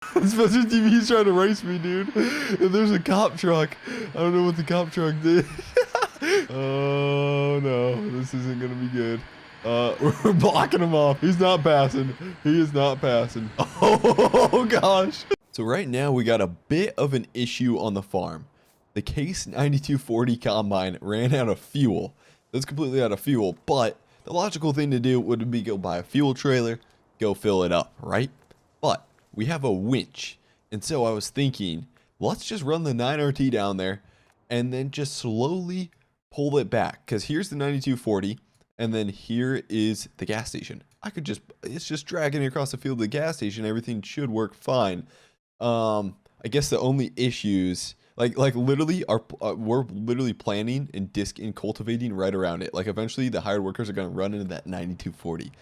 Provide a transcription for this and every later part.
Spencer TV's trying to race me, dude. And there's a cop truck. I don't know what the cop truck did. Oh no, this isn't gonna be good. We're blocking him off. He's not passing. He is not passing. Oh gosh. So right now we got a bit of an issue on the farm. The Case 9240 combine ran out of fuel. It's completely out of fuel, but the logical thing to do would be go buy a fuel trailer, go fill it up, right? But we have a winch. And so I was thinking, let's just run the 9RT down there and then just slowly pull it back. Because here's the 9240 and then here is the gas station. It's just dragging it across the field of the gas station. Everything should work fine. I guess the only issues, like literally we're literally planning and cultivating right around it. Like eventually the hired workers are going to run into that 9240.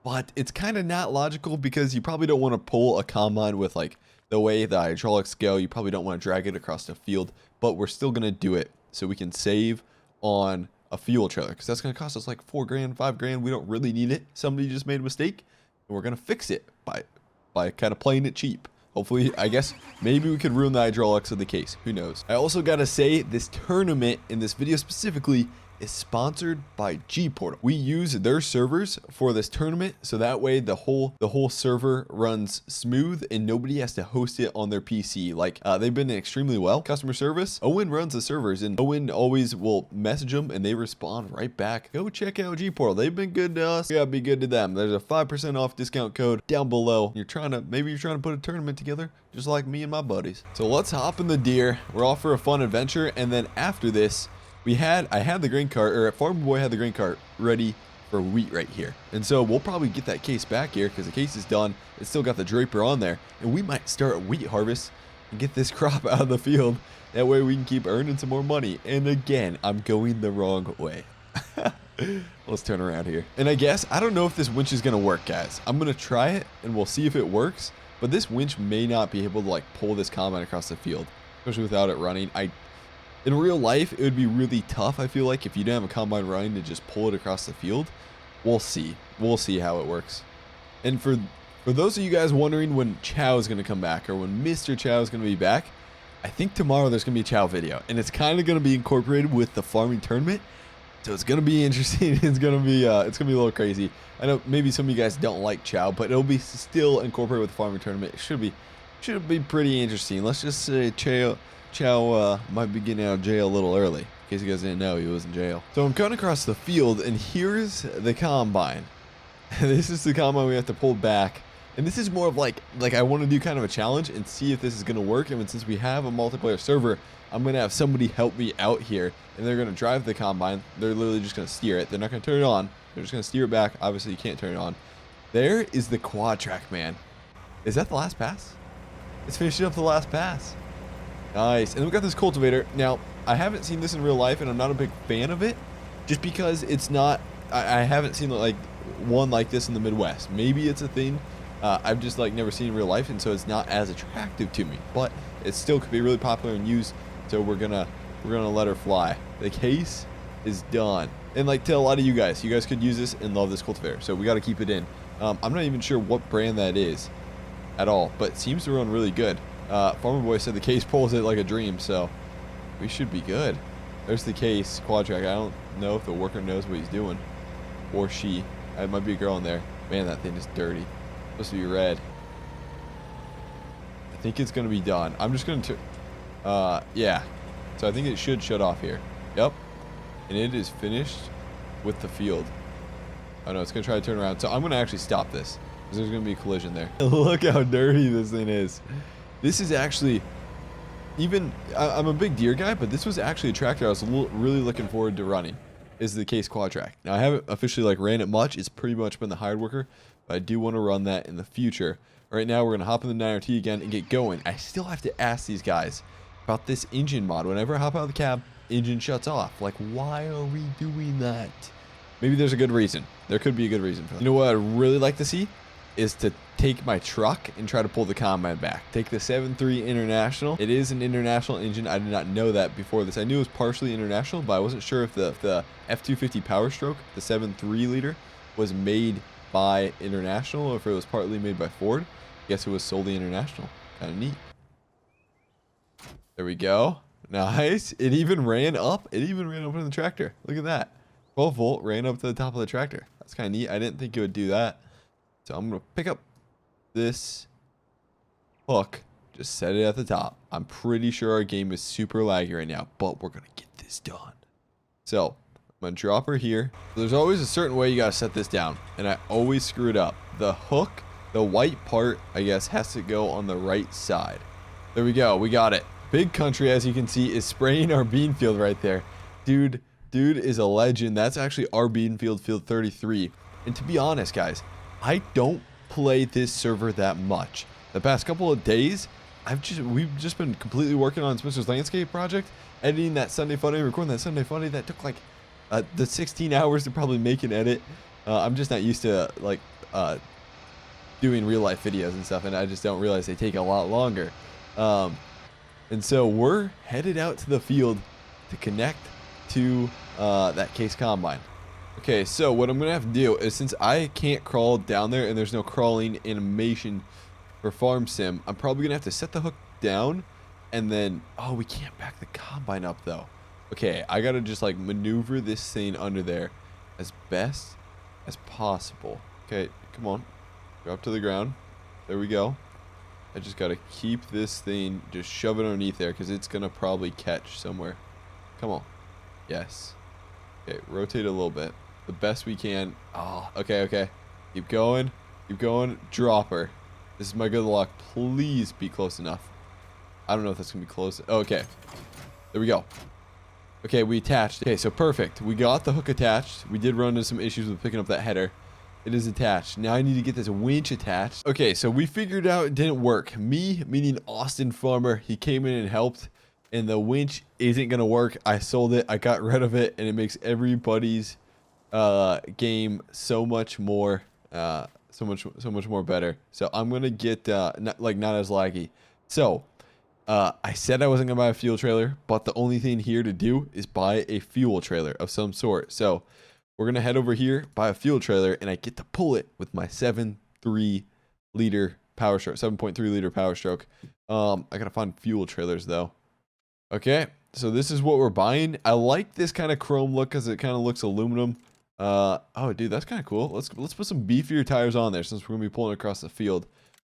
But it's kind of not logical because you probably don't want to pull a combine with like the way the hydraulics go. You probably don't want to drag it across the field, but we're still going to do it so we can save on a fuel trailer because that's going to cost us like $4 grand, $5 grand. We don't really need it. Somebody just made a mistake and we're going to fix it by kind of playing it cheap. Hopefully, I guess, maybe we could ruin the hydraulics of the Case. Who knows? I also got to say this tournament in this video specifically is sponsored by GPORTAL. We use their servers for this tournament, so that way the whole server runs smooth and nobody has to host it on their PC. Like they've been extremely well. Customer service, Owen runs the servers and Owen always will message them and they respond right back. Go check out GPORTAL. They've been good to us. We gotta be good to them. There's a 5% off discount code down below. Maybe you're trying to put a tournament together just like me and my buddies. So let's hop in the deer. We're off for a fun adventure, and then after this I had the grain cart, or Farmer Boy had the grain cart ready for wheat right here. And so we'll probably get that Case back here because the Case is done. It's still got the draper on there. And we might start a wheat harvest and get this crop out of the field. That way we can keep earning some more money. And again, I'm going the wrong way. Let's turn around here. And I don't know if this winch is going to work, guys. I'm going to try it and we'll see if it works. But this winch may not be able to like pull this combine across the field, especially without it running. In real life, it would be really tough, I feel like, if you didn't have a combine running to just pull it across the field. We'll see. We'll see how it works. And for those of you guys wondering when Chow is going to come back or when Mr. Chow is going to be back, I think tomorrow there's going to be a Chow video. And it's kind of going to be incorporated with the farming tournament. So it's going to be interesting. It's going to be a little crazy. I know maybe some of you guys don't like Chow, but it'll be still incorporated with the farming tournament. It should be pretty interesting. Let's just say Chow might be getting out of jail a little early. In case you guys didn't know, he was in jail. So I'm coming across the field, and here's the combine. This is the combine we have to pull back. And this is more of like I want to do kind of a challenge and see if this is going to work. And since we have a multiplayer server, I'm going to have somebody help me out here. And they're going to drive the combine. They're literally just going to steer it. They're not going to turn it on. They're just going to steer it back. Obviously, you can't turn it on. There is the quad track, man. Is that the last pass? It's finishing up the last pass. Nice. And we got this cultivator. Now, I haven't seen this in real life, and I'm not a big fan of it, just because it's not, I haven't seen like one like this in the Midwest. Maybe it's a thing. I've just like never seen in real life, and so it's not as attractive to me, but it still could be really popular and used. So we're gonna let her fly. The Case is done. And like to a lot of you guys could use this and love this cultivator. So we got to keep it in. I'm not even sure what brand that is at all, but it seems to run really good. Farmer Boy said the Case pulls it like a dream, so we should be good. There's the Case quad track. I don't know if the worker knows what he's doing, or she. It might be a girl in there. Man, that thing is dirty. It's supposed to be red. I think it's gonna be done. I'm just gonna yeah. So I think it should shut off here. Yep. And it is finished with the field. Oh no, it's gonna try to turn around. So I'm gonna actually stop this because there's gonna be a collision there. Look how dirty this thing is. This is actually, I'm a big deer guy, but this was actually a tractor I was really looking forward to running, is the Case quad track. Now I haven't officially like ran it much. It's pretty much been the hired worker, but I do want to run that in the future. Right now we're gonna hop in the 9RT again and get going. I still have to ask these guys about this engine mod. Whenever I hop out of the cab, engine shuts off. Like, why are we doing that? Maybe there's a good reason. There could be a good reason for that. You know what I'd really like to see is to take my truck and try to pull the combine back. Take the 7.3 International. It is an international engine. I did not know that before this. I knew it was partially international, but I wasn't sure if the F250 Power Stroke, the 7.3 liter, was made by International or if it was partly made by Ford. Guess it was solely international. Kind of neat. There we go. Nice. It even ran up. It even ran up in the tractor. Look at that. 12 volt ran up to the top of the tractor. That's kind of neat. I didn't think it would do that. So I'm going to pick up this hook. Just set it at the top. I'm pretty sure our game is super laggy right now, but we're going to get this done. So I'm going to drop her here. So there's always a certain way you got to set this down, and I always screw it up. The hook, the white part, I guess, has to go on the right side. There we go. We got it. Big Country, as you can see, is spraying our bean field right there. Dude is a legend. That's actually our bean field, field 33. And to be honest, guys, I don't play this server that much. The past couple of days, we've just been completely working on Spencer's Landscape project, editing that Sunday Funny, recording that Sunday Funny. That took like the 16 hours to probably make an edit. I'm just not used to like doing real life videos and stuff, and I just don't realize they take a lot longer. And so we're headed out to the field to connect to that case combine. Okay, so what I'm going to have to do is, since I can't crawl down there and there's no crawling animation for Farm Sim, I'm probably going to have to set the hook down and then... Oh, we can't back the combine up, though. Okay, I got to just, like, maneuver this thing under there as best as possible. Okay, come on. Drop to the ground. There we go. I just got to keep this thing, just shove it underneath there, because it's going to probably catch somewhere. Come on. Yes. Okay, rotate a little bit. The best we can. Oh, okay. Keep going. Keep going. Drop her. This is my good luck. Please be close enough. I don't know if that's going to be close. Oh, okay. There we go. Okay, we attached. Okay, so perfect. We got the hook attached. We did run into some issues with picking up that header. It is attached. Now I need to get this winch attached. Okay, so we figured out it didn't work. Me, meaning Austin Farmer, he came in and helped, and the winch isn't gonna work. I sold it. I got rid of it, and it makes everybody's game so much more, so much more better. So I'm gonna get not as laggy. So I said I wasn't gonna buy a fuel trailer, but the only thing here to do is buy a fuel trailer of some sort. So we're going to head over here, buy a fuel trailer, and I get to pull it with my 7.3 liter power stroke. I got to find fuel trailers, though. Okay, so this is what we're buying. I like this kind of chrome look because it kind of looks aluminum. Oh, dude, that's kind of cool. Let's put some beefier tires on there since we're going to be pulling across the field.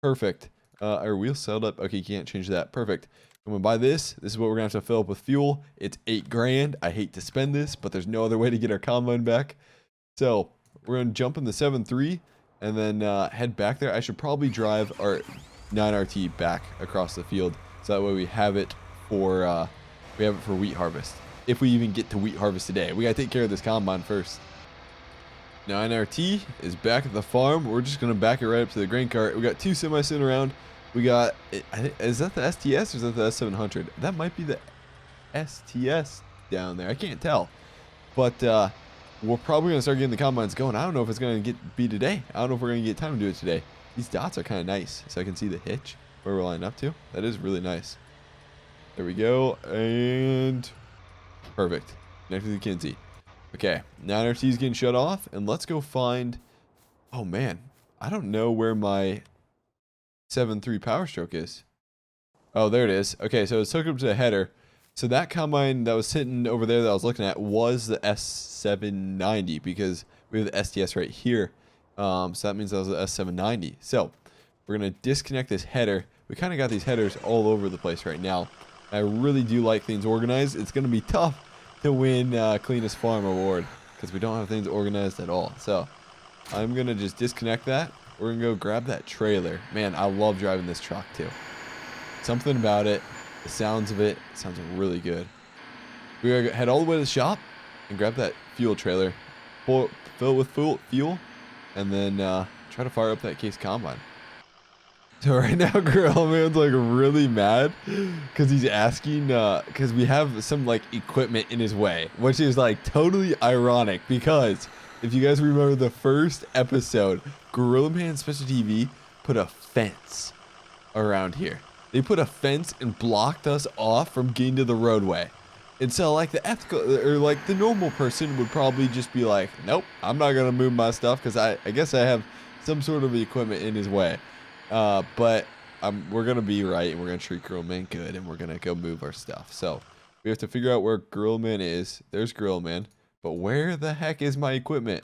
Perfect. Our wheels settled up. Okay, you can't change that. Perfect. I'm going to buy this. This is what we're going to have to fill up with fuel. It's $8 grand. I hate to spend this, but there's no other way to get our combine back. So we're going to jump in the 7.3 and then head back there. I should probably drive our 9RT back across the field. So that way we have it for wheat harvest. If we even get to wheat harvest today. We got to take care of this combine first. 9RT is back at the farm. We're just going to back it right up to the grain cart. We got two semis sitting around. We got, is that the STS or is that the S700? That might be the STS down there. I can't tell. But we're probably going to start getting the combines going. I don't know if it's going to be today. I don't know if we're going to get time to do it today. These dots are kind of nice. So I can see the hitch where we're lined up to. That is really nice. There we go. And perfect. Next to the Kinsey. Okay. 9RT is getting shut off. And let's go find... Oh, man. I don't know where my 7.3 power stroke is. Oh, there it is. Okay, so it's hooked up to the header. So that combine that was sitting over there that I was looking at was the S790 because we have the STS right here. So that means that was the S790. So we're going to disconnect this header. We kind of got these headers all over the place right now. I really do like things organized. It's going to be tough to win Cleanest Farm Award because we don't have things organized at all. So I'm going to just disconnect that. We're going to go grab that trailer. Man, I love driving this truck too. Something about it, the sounds of it, sounds really good. We're going to head all the way to the shop and grab that fuel trailer, fill it with fuel, and then try to fire up that case combine. So right now, Gorilla Man's like really mad because he's asking, because we have some like equipment in his way, which is like totally ironic because if you guys remember the first episode, Gorilla Man Special TV put a fence around here. They put a fence and blocked us off from getting to the roadway. And so like the ethical or like the normal person would probably just be like, nope, I'm not going to move my stuff because I guess I have some sort of equipment in his way. But we're gonna be right, and we're gonna treat Grill Man good, and we're gonna go move our stuff. So we have to figure out where Grill Man is. There's Grill Man, but where the heck is my equipment?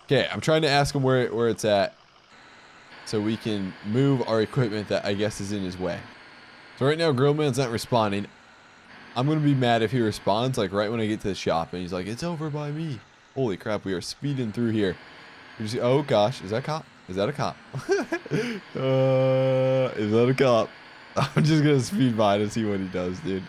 Okay, I'm trying to ask him where it's at, so we can move our equipment that I guess is in his way. So right now, Grill Man's not responding. I'm gonna be mad if he responds like right when I get to the shop, and he's like, "It's over by me." Holy crap, we are speeding through here. Oh gosh, is that a cop? Is that a cop? Is that a cop? I'm just gonna speed by to see what he does, dude.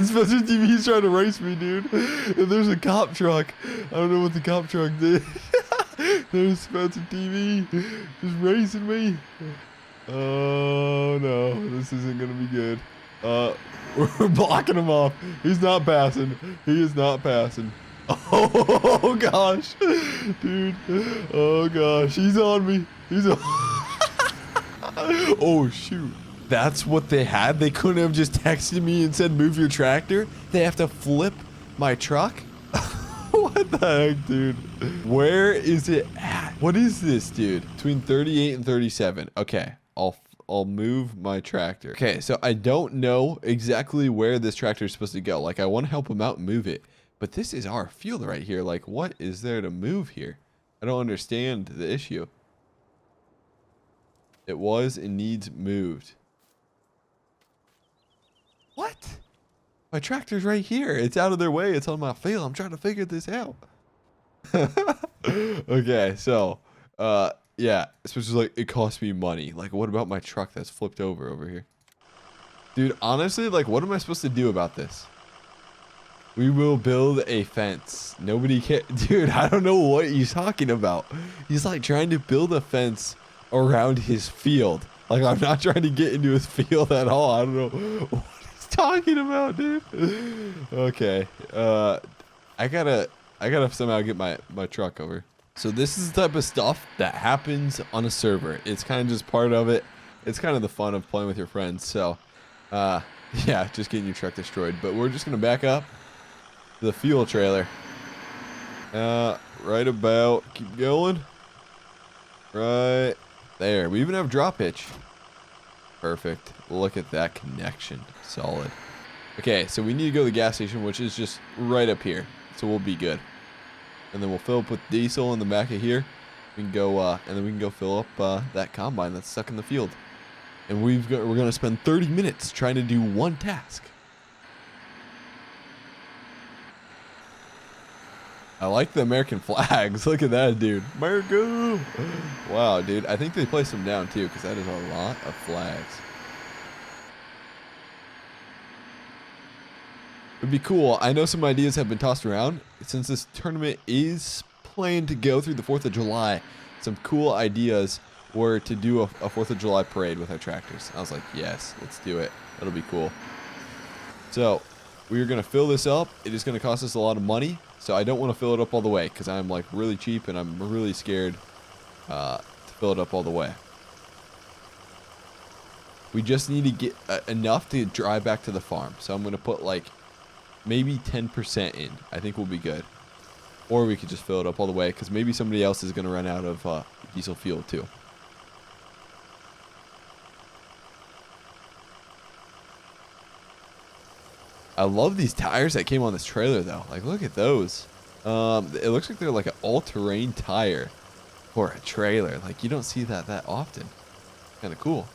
Spencer TV's trying to race me, dude. And there's a cop truck. I don't know what the cop truck did. There's Spencer TV just racing me. Oh no, this isn't gonna be good. We're blocking him off. He's not passing. He is not passing. Oh gosh, dude. Oh gosh, he's on me. He's on. Oh shoot. That's what they had? They couldn't have just texted me and said, "Move your tractor"? They have to flip my truck? What the heck, dude? Where is it at? What is this, dude? Between 38 and 37. Okay, I'll move my tractor. Okay, so I don't know exactly where this tractor is supposed to go. Like, I want to help him out and move it, but this is our field right here. Like, what is there to move here? I don't understand the issue. It was and needs moved. What? My tractor's right here. It's out of their way. It's on my field. I'm trying to figure this out. Okay, so, yeah, especially like it cost me money. Like, what about my truck that's flipped over here? Dude, honestly, like, what am I supposed to do about this? We will build a fence. Nobody can. Dude, I don't know what he's talking about. He's like trying to build a fence around his field. Like, I'm not trying to get into his field at all. I don't know what he's talking about, dude. Okay, I gotta somehow get my truck over. So this is the type of stuff that happens on a server. It's kind of just part of it. It's kind of the fun of playing with your friends. So, yeah, just getting your truck destroyed. But we're just gonna back up to the fuel trailer. Right about. Keep going. Right there. We even have drop hitch. Perfect. Look at that connection. Solid. Okay, so we need to go to the gas station, which is just right up here. So we'll be good. And then we'll fill up with diesel in the back of here. We can go, and then we can go fill up that combine that's stuck in the field. And we're gonna spend 30 minutes trying to do one task. I like the American flags. Look at that, dude. America! Wow, dude. I think they placed them down too, because that is a lot of flags. It'd be cool. I know some ideas have been tossed around. Since this tournament is planned to go through the 4th of July, some cool ideas were to do a 4th of July parade with our tractors. I was like, yes, let's do it. That'll be cool. So, we're going to fill this up. It is going to cost us a lot of money. So, I don't want to fill it up all the way because I'm like really cheap and I'm really scared to fill it up all the way. We just need to get enough to drive back to the farm. So, I'm going to put like maybe 10% in. I think we'll be good. Or we could just fill it up all the way because maybe somebody else is going to run out of diesel fuel too. I love these tires that came on this trailer though. Like, look at those. It looks like they're like an all-terrain tire for a trailer. Like, you don't see that often. Kind of cool.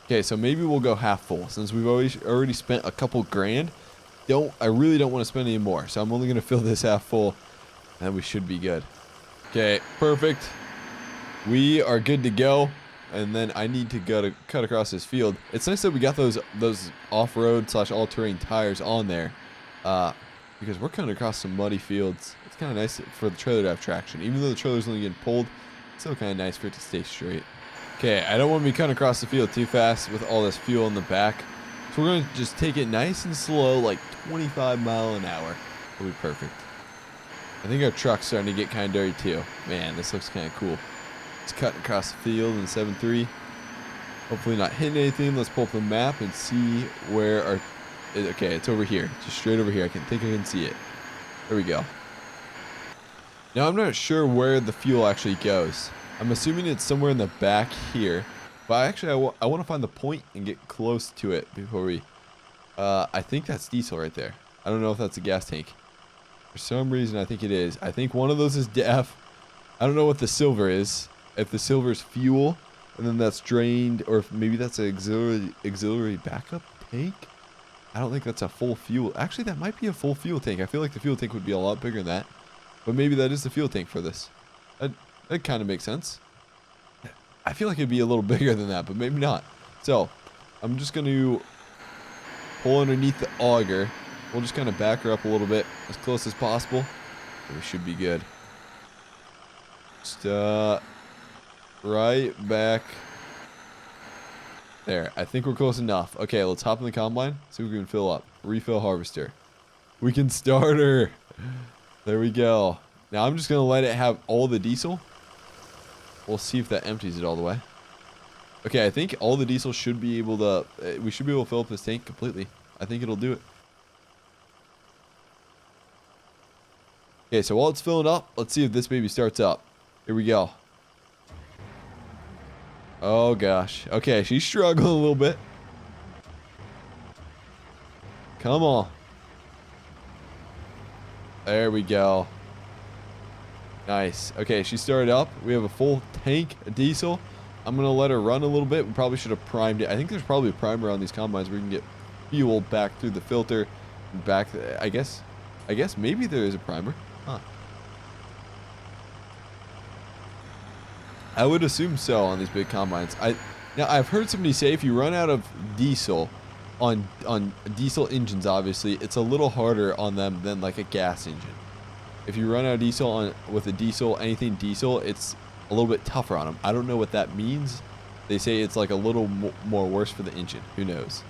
Okay, so maybe we'll go half full since we've already spent a couple grand. I really don't want to spend any more, so I'm only going to fill this half full, and we should be good. Okay, perfect. We are good to go, and then I need to cut across this field. It's nice that we got those off-road / all-terrain tires on there, because we're cutting across some muddy fields. It's kind of nice for the trailer to have traction, even though the trailer's only getting pulled. It's still kind of nice for it to stay straight. Okay, I don't want to be cutting across the field too fast with all this fuel in the back. So we're going to just take it nice and slow, like 25 miles an hour. It'll be perfect. I think our truck's starting to get kind of dirty too. Man, this looks kind of cool. It's cutting across the field in 7.3. Hopefully not hitting anything. Let's pull up the map and see where our... Okay, it's over here. Just straight over here. I think I can see it. There we go. Now, I'm not sure where the fuel actually goes. I'm assuming it's somewhere in the back here. But actually, I want to find the point and get close to it before we... I think that's diesel right there. I don't know if that's a gas tank. For some reason, I think it is. I think one of those is def. I don't know what the silver is. If the silver is fuel, and then that's drained, or if maybe that's an auxiliary backup tank. I don't think that's a full fuel. Actually, that might be a full fuel tank. I feel like the fuel tank would be a lot bigger than that. But maybe that is the fuel tank for this. That kind of makes sense. I feel like it'd be a little bigger than that, but maybe not. So, I'm just going to pull underneath the auger. We'll just kind of back her up a little bit, as close as possible. We should be good. Just, right back. There. I think we're close enough. Okay, let's hop in the combine. See if we can fill up. Refill harvester. We can start her. There we go. Now I'm just going to let it have all the diesel. We'll see if that empties it all the way. Okay, I think all the diesel should be able to... we should be able to fill up this tank completely. I think it'll do it. Okay, so while it's filling up, let's see if this baby starts up. Here we go. Oh, gosh. Okay, she's struggling a little bit. Come on. There we go. Nice. Okay, she started up. We have a full tank of diesel. I'm going to let her run a little bit. We probably should have primed it. I think there's probably a primer on these combines where you can get fuel back through the filter. And back, I guess maybe there is a primer. Huh. I would assume so on these big combines. Now, I've heard somebody say if you run out of diesel on diesel engines, obviously, it's a little harder on them than like a gas engine. If you run out of diesel with a diesel, anything diesel, it's a little bit tougher on them. I don't know what that means. They say it's like a little more worse for the engine. Who knows?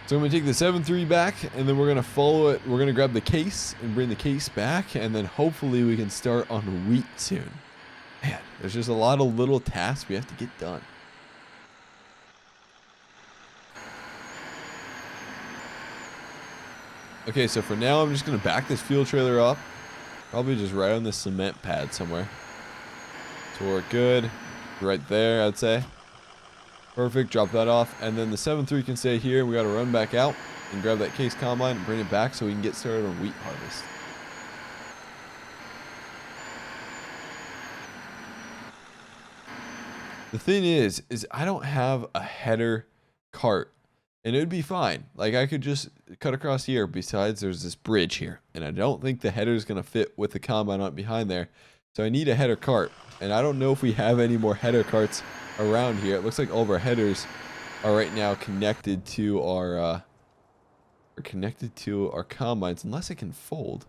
So I'm going to take the 7.3 back, and then we're going to follow it. We're going to grab the case and bring the case back, and then hopefully we can start on wheat soon. Man, there's just a lot of little tasks we have to get done. Okay, so for now, I'm just going to back this fuel trailer up. Probably just right on the cement pad somewhere. So we're good. Right there, I'd say. Perfect, drop that off. And then the 7.3 can stay here. We got to run back out and grab that case combine and bring it back so we can get started on wheat harvest. The thing is I don't have a header cart. And it would be fine. Like, I could just cut across here. Besides, there's this bridge here. And I don't think the header is going to fit with the combine on behind there. So I need a header cart. And I don't know if we have any more header carts around here. It looks like all of our headers are right now connected to our combines. Unless it can fold.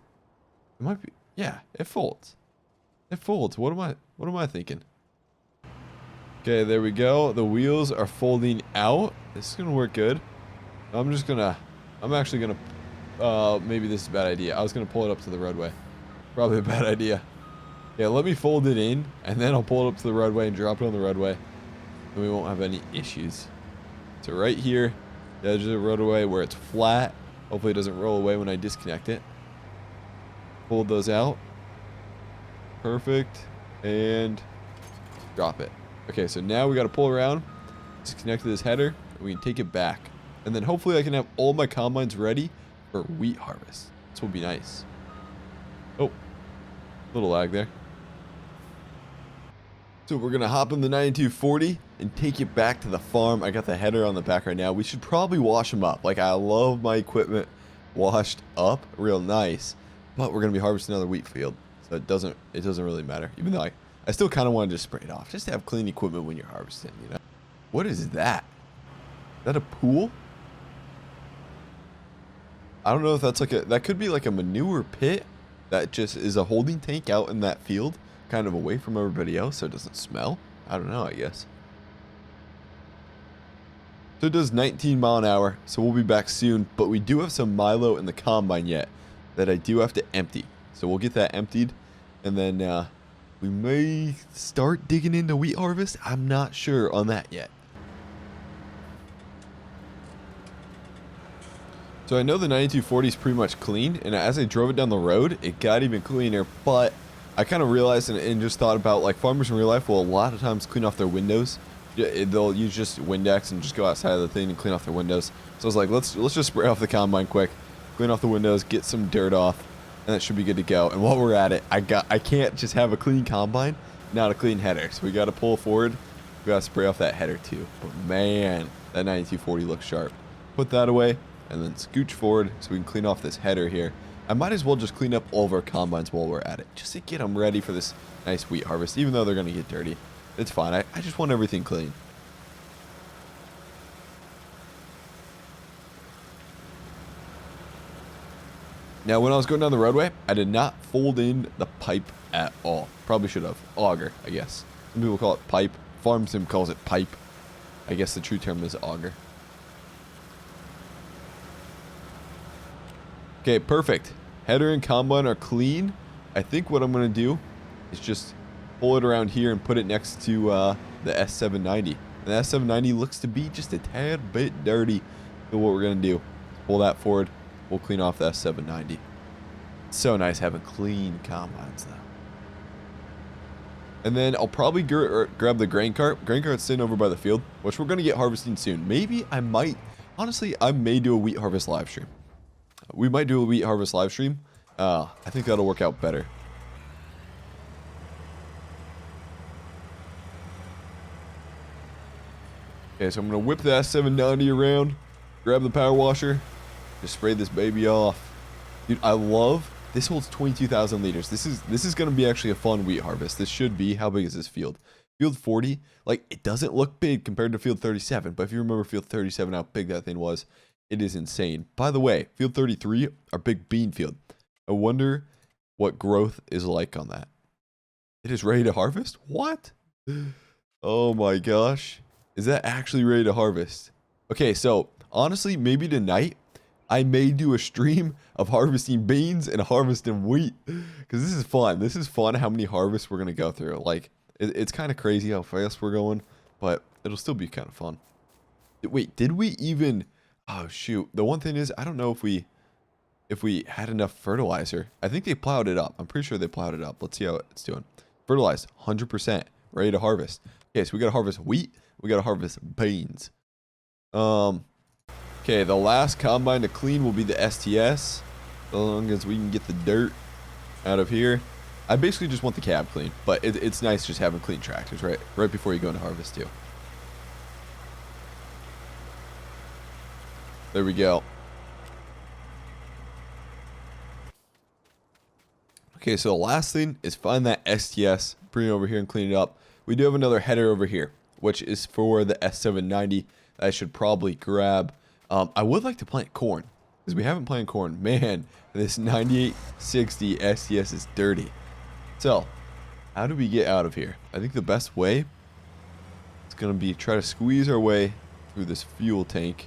It might be. Yeah, it folds. It folds. What am I thinking? Okay, there we go. The wheels are folding out. This is going to work good. I'm actually going to, maybe this is a bad idea. I was going to pull it up to the roadway. Probably a bad idea. Yeah, let me fold it in, and then I'll pull it up to the roadway and drop it on the roadway. And we won't have any issues. So right here, the edge of the roadway where it's flat. Hopefully it doesn't roll away when I disconnect it. Fold those out. Perfect. And drop it. Okay, so now we got to pull around, disconnect this header, and we can take it back. And then hopefully I can have all my combines ready for wheat harvest. This will be nice. Oh, little lag there. So we're going to hop in the 9240 and take it back to the farm. I got the header on the back right now. We should probably wash them up. Like, I love my equipment washed up real nice. But we're going to be harvesting another wheat field. So it doesn't really matter. Even though I still kind of want to just spray it off. Just to have clean equipment when you're harvesting, you know? What is that? Is that a pool? I don't know if that's like that could be like a manure pit that just is a holding tank out in that field, kind of away from everybody else so it doesn't smell. I don't know, I guess. So it does 19 mile an hour, so we'll be back soon, but we do have some Milo in the combine yet that I do have to empty. So we'll get that emptied, and then We may start digging into wheat harvest. I'm not sure on that yet. So I know the 9240 is pretty much clean, and as I drove it down the road, it got even cleaner, but I kind of realized and just thought about, like, farmers in real life will a lot of times clean off their windows. They'll use just Windex and just go outside of the thing and clean off their windows. So I was like, let's just spray off the combine quick, clean off the windows, get some dirt off, and that should be good to go. And while we're at it, I can't just have a clean combine, not a clean header. So we got to pull forward. We got to spray off that header too. But man, that 9240 looks sharp. Put that away. And then scooch forward so we can clean off this header here. I might as well just clean up all of our combines while we're at it, just to get them ready for this nice wheat harvest, even though they're going to get dirty. It's fine. I just want everything clean. Now, when I was going down the roadway, I did not fold in the pipe at all. Probably should have. Auger, I guess. Some people call it pipe. Farm Sim calls it pipe. I guess the true term is auger. Okay, perfect. Header and combine are clean. I think what I'm going to do is just pull it around here and put it next to the S790. And the S790 looks to be just a tad bit dirty. So what we're going to do, pull that forward. We'll clean off the S790. It's so nice having clean combines now. And then I'll probably grab the grain cart. Grain cart's sitting over by the field, which we're going to get harvesting soon. Maybe I might, honestly, I may do a wheat harvest live stream. We might do a wheat harvest live stream. I think that'll work out better. Okay, so I'm going to whip the S790 around, grab the power washer, just spray this baby off. Dude, I love, this holds 22,000 liters. This is going to be actually a fun wheat harvest. This should be, how big is this field? Field 40, like, it doesn't look big compared to field 37, but if you remember field 37, how big that thing was, it is insane. By the way, field 33, our big bean field. I wonder what growth is like on that. It is ready to harvest? What? Oh my gosh. Is that actually ready to harvest? Okay, so honestly, maybe tonight, I may do a stream of harvesting beans and harvesting wheat. Because this is fun. This is fun how many harvests we're going to go through. Like, it's kind of crazy how fast we're going, but it'll still be kind of fun. Wait, did we even... Oh, shoot. The one thing is, I don't know if we had enough fertilizer. I think they plowed it up. I'm pretty sure they plowed it up. Let's see how it's doing. Fertilized, 100%. Ready to harvest. Okay, so we got to harvest wheat. We got to harvest beans. Okay, the last combine to clean will be the STS. As long as we can get the dirt out of here. I basically just want the cab clean. But it's nice just having clean tractors, right? Right before you go into harvest, too. There we go. Okay, so the last thing is find that STS, bring it over here and clean it up. We do have another header over here, which is for the S790 that I should probably grab. I would like to plant corn, because we haven't planted corn. Man, this 9860 STS is dirty. So, how do we get out of here? I think the best way is going to be try to squeeze our way through this fuel tank.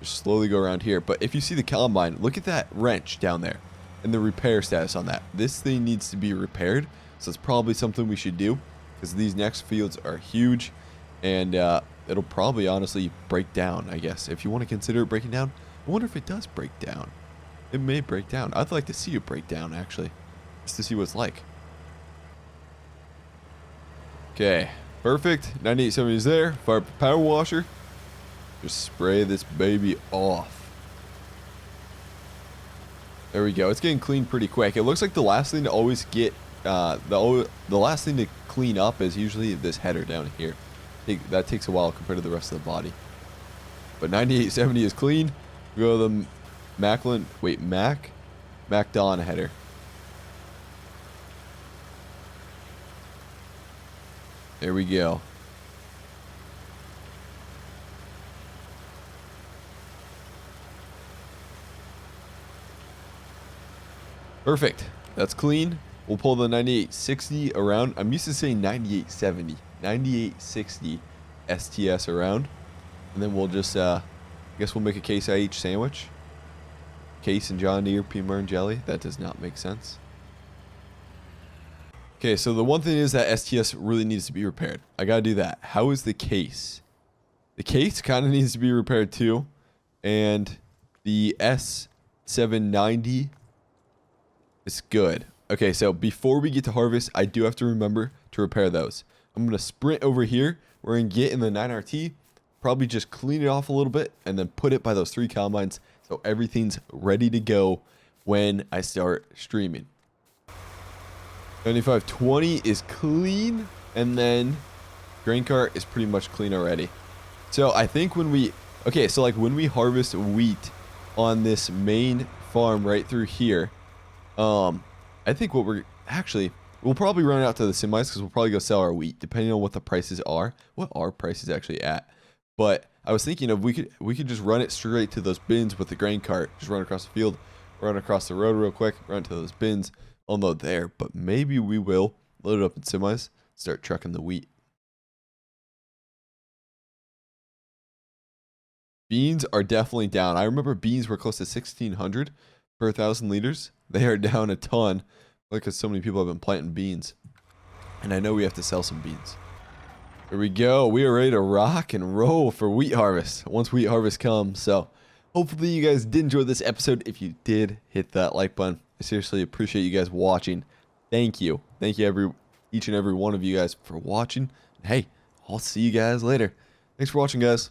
Just slowly go around here. But if you see the combine, look at that wrench down there and the repair status on that. This thing needs to be repaired. So it's probably something we should do, because these next fields are huge, and it'll probably honestly break down, I guess. If you want to consider it breaking down, I wonder if it does break down. It may break down. I'd like to see it break down, actually, just to see what it's like. Okay, perfect. 9870 is there. Fire up the power washer. Just spray this baby off. There we go. It's getting cleaned pretty quick. It looks like the last thing to always get, the last thing to clean up is usually this header down here. That takes a while compared to the rest of the body. But 9870 is clean. We go to the Mac Don header. There we go. Perfect. That's clean. We'll pull the 9860 around. I'm used to saying 9870. 9860 STS around. And then we'll just, I guess we'll make a Case IH sandwich. Case and John Deere peanut butter and jelly. That does not make sense. Okay, so the one thing is that STS really needs to be repaired. I gotta do that. How is the case? The case kind of needs to be repaired too. And the S790 is good. Okay, so before we get to harvest, I do have to remember to repair those. I'm going to sprint over here. We're going to get in the 9RT. Probably just clean it off a little bit. And then put it by those 3 combines. So everything's ready to go when I start streaming. 7520 is clean, and then grain cart is pretty much clean already. So I think when we, okay, so like when we harvest wheat on this main farm right through here, I think what we'll probably run out to the semis because we'll probably go sell our wheat depending on what the prices are, what our price is actually at. But I was thinking of we could just run it straight to those bins with the grain cart, just run across the field, run across the road real quick, run to those bins. Unload there, but maybe we will load it up in semis, start trucking the wheat. Beans are definitely down. I remember beans were close to 1,600 per 1,000 liters. They are down a ton because so many people have been planting beans. And I know we have to sell some beans. Here we go. We are ready to rock and roll for wheat harvest once wheat harvest comes. So hopefully you guys did enjoy this episode. If you did, hit that like button. I seriously appreciate you guys watching. Thank you. Thank you each and every one of you guys for watching. Hey, I'll see you guys later. Thanks for watching, guys.